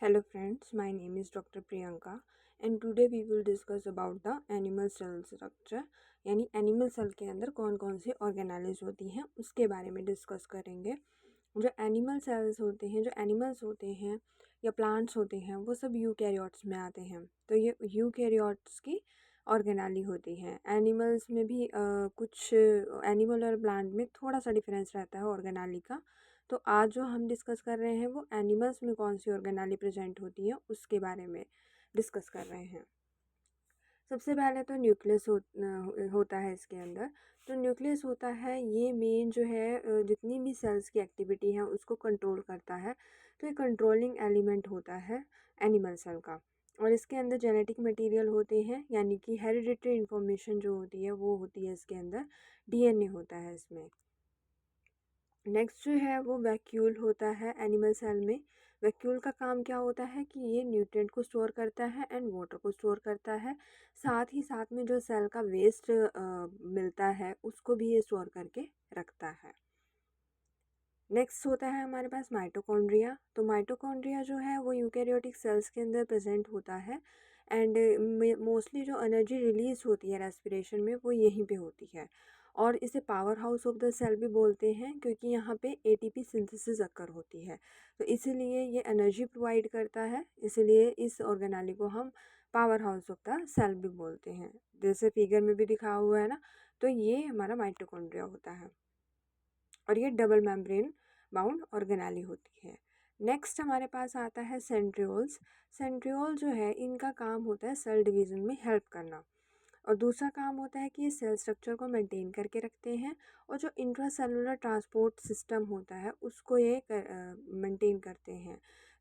Hello friends, my name is Dr. Priyanka and today we will discuss about the animal cell structure यानी animal cell के अंदर कौन कौन सी organelles होती हैं उसके बारे में डिस्कस करेंगे। जो एनिमल सेल्स होते हैं, जो एनिमल्स होते हैं या प्लांट्स होते हैं, वो सब यूकैरियोट्स में आते हैं। तो ये यूकैरियोट्स की ऑर्गेनेली होती हैं। एनिमल्स में भी कुछ एनिमल और प्लांट में थोड़ा सा डिफरेंस रहता है ऑर्गेनेली का। तो आज जो हम डिस्कस कर रहे हैं वो एनिमल्स में कौन सी ऑर्गेनेली प्रेजेंट होती है उसके बारे में डिस्कस कर रहे हैं। सबसे पहले तो न्यूक्लियस होता है इसके अंदर। तो न्यूक्लियस होता है, ये मेन जो है जितनी भी सेल्स की एक्टिविटी है उसको कंट्रोल करता है। तो ये कंट्रोलिंग एलिमेंट होता है एनिमल सेल का। और इसके अंदर जेनेटिक मटेरियल होते हैं, यानी कि हेरिडिटरी इंफॉर्मेशन जो होती है वो होती है इसके अंदर। डीएनए होता है इसमें। नेक्स्ट जो है वो वैक्यूल होता है एनिमल सेल में। वैक्यूल का काम क्या होता है कि ये न्यूट्रिएंट को स्टोर करता है एंड वाटर को स्टोर करता है। साथ ही साथ में जो सेल का वेस्ट मिलता है उसको भी ये स्टोर करके रखता है। नेक्स्ट होता है हमारे पास माइटोकॉन्ड्रिया। तो माइटोकॉन्ड्रिया जो है वो यूकैरियोटिक सेल्स के अंदर प्रेजेंट होता है एंड मोस्टली जो एनर्जी रिलीज होती है रेस्पिरेशन में वो यहीं पे होती है। और इसे powerhouse of the cell भी बोलते हैं क्योंकि यहाँ पे एटीपी सिंथेसिस अकर होती है। तो इसीलिए ये एनर्जी प्रोवाइड करता है, इसीलिए इस ऑर्गेनेली को हम powerhouse of the cell भी बोलते हैं। जैसे फिगर में भी दिखा हुआ है ना, तो ये हमारा माइटोकॉन्ड्रिया होता है और ये डबल मेम्ब्रेन बाउंड ऑर्गेनेली होती है। नेक्स्ट हमारे पास आता है सेंट्रियोल्स। सेंट्रियोल जो है इनका काम होता है सेल डिवीज़न में हेल्प करना, और दूसरा काम होता है कि ये सेल स्ट्रक्चर को मेंटेन करके रखते हैं और जो इंट्रासेलुलर ट्रांसपोर्ट सिस्टम होता है उसको ये मेंटेन करते हैं।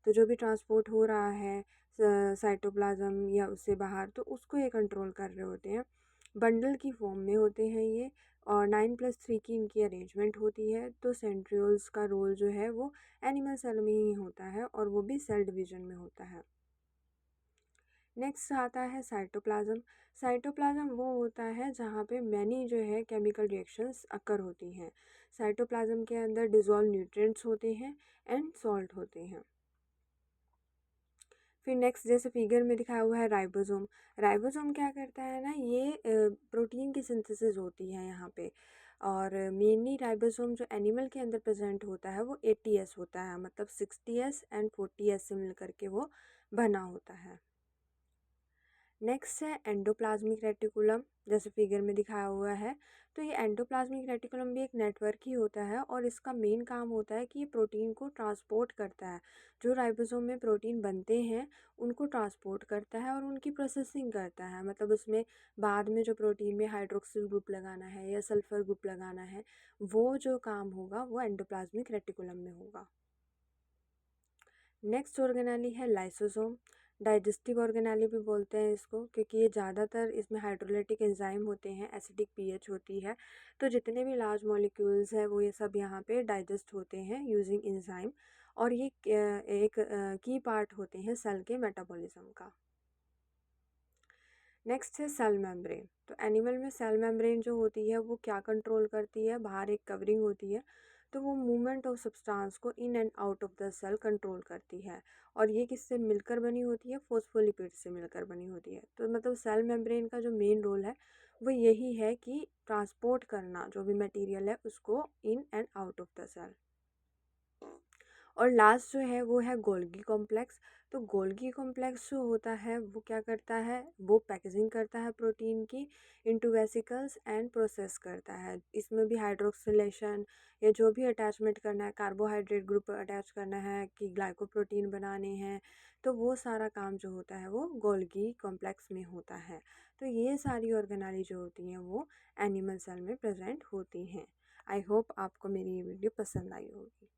तो जो भी ट्रांसपोर्ट हो रहा है साइटोप्लाज्म या उससे बाहर, तो उसको ये कंट्रोल कर रहे होते हैं। बंडल की फॉर्म में होते हैं ये, और 9+3 की इनकी अरेंजमेंट होती है। तो सेंट्रियोल्स का रोल जो है वो एनिमल सेल में ही होता है और वो भी सेल डिवीजन में होता है। नेक्स्ट आता है साइटोप्लाज्म। साइटोप्लाज्म वो होता है जहाँ पे मैनी जो है केमिकल रिएक्शंस अकर होती हैं। साइटोप्लाज्म के अंदर डिजॉल्व न्यूट्रिएंट्स होते हैं एंड सॉल्ट होते हैं। फिर नेक्स्ट जैसे फिगर में दिखाया हुआ है राइबोसोम। राइबोसोम क्या करता है ना, ये प्रोटीन की सिंथेसिस होती है यहाँ पे। और मेनली राइबोसोम जो एनिमल के अंदर प्रेजेंट होता है वो 80S होता है, मतलब 60S एंड 40S से मिल करके वो बना होता है। नेक्स्ट है एंडोप्लाज्मिक रेटिकुलम, जैसे फिगर में दिखाया हुआ है। तो ये एंडोप्लाज्मिक रेटिकुलम भी एक नेटवर्क ही होता है और इसका मेन काम होता है कि ये प्रोटीन को ट्रांसपोर्ट करता है। जो राइबोसोम में प्रोटीन बनते हैं उनको ट्रांसपोर्ट करता है और उनकी प्रोसेसिंग करता है। मतलब उसमें बाद में जो प्रोटीन में हाइड्रोक्सिल ग्रुप लगाना है या सल्फर ग्रुप लगाना है, वो जो काम होगा वो एंडोप्लाज्मिक रेटिकुलम में होगा। नेक्स्ट ऑर्गेनेली है लाइसोसोम। डाइजेस्टिव ऑर्गेनेली भी बोलते हैं इसको क्योंकि ये ज़्यादातर इसमें हाइड्रोलाइटिक एंजाइम होते हैं, एसिडिक पीएच होती है। तो जितने भी लार्ज मॉलिक्यूल्स हैं वो ये सब यहाँ पे डाइजेस्ट होते हैं यूजिंग एंजाइम, और ये एक की पार्ट होते हैं सेल के मेटाबॉलिज्म का। नेक्स्ट है सेल मेम्ब्रेन। तो एनिमल में सेल मेम्ब्रेन जो होती है वो क्या कंट्रोल करती है, बाहर एक कवरिंग होती है, तो वो मूवमेंट ऑफ सब्सटेंस को in and out of the cell control करती है। और ये किससे मिलकर बनी होती है, फोस्फोलिपिड से मिलकर बनी होती है। तो मतलब सेल मेम्ब्रेन का जो मेन रोल है वो यही है कि ट्रांसपोर्ट करना जो भी मटेरियल है उसको in and out of the cell. और लास्ट जो है वो है गोल्गी कॉम्प्लेक्स। तो गोल्गी कॉम्प्लेक्स जो होता है वो क्या करता है, वो पैकेजिंग करता है प्रोटीन की इनटू वेसिकल्स एंड प्रोसेस करता है। इसमें भी हाइड्रोक्सिलेशन या जो भी अटैचमेंट करना है, कार्बोहाइड्रेट ग्रुप अटैच करना है कि ग्लाइकोप्रोटीन बनाने हैं, तो वो सारा काम जो होता है वो गोल्गी कॉम्प्लेक्स में होता है। तो ये सारी ऑर्गेनेली जो होती हैं वो एनिमल सेल में प्रेजेंट होती हैं। आई होप आपको मेरी ये वीडियो पसंद आई होगी।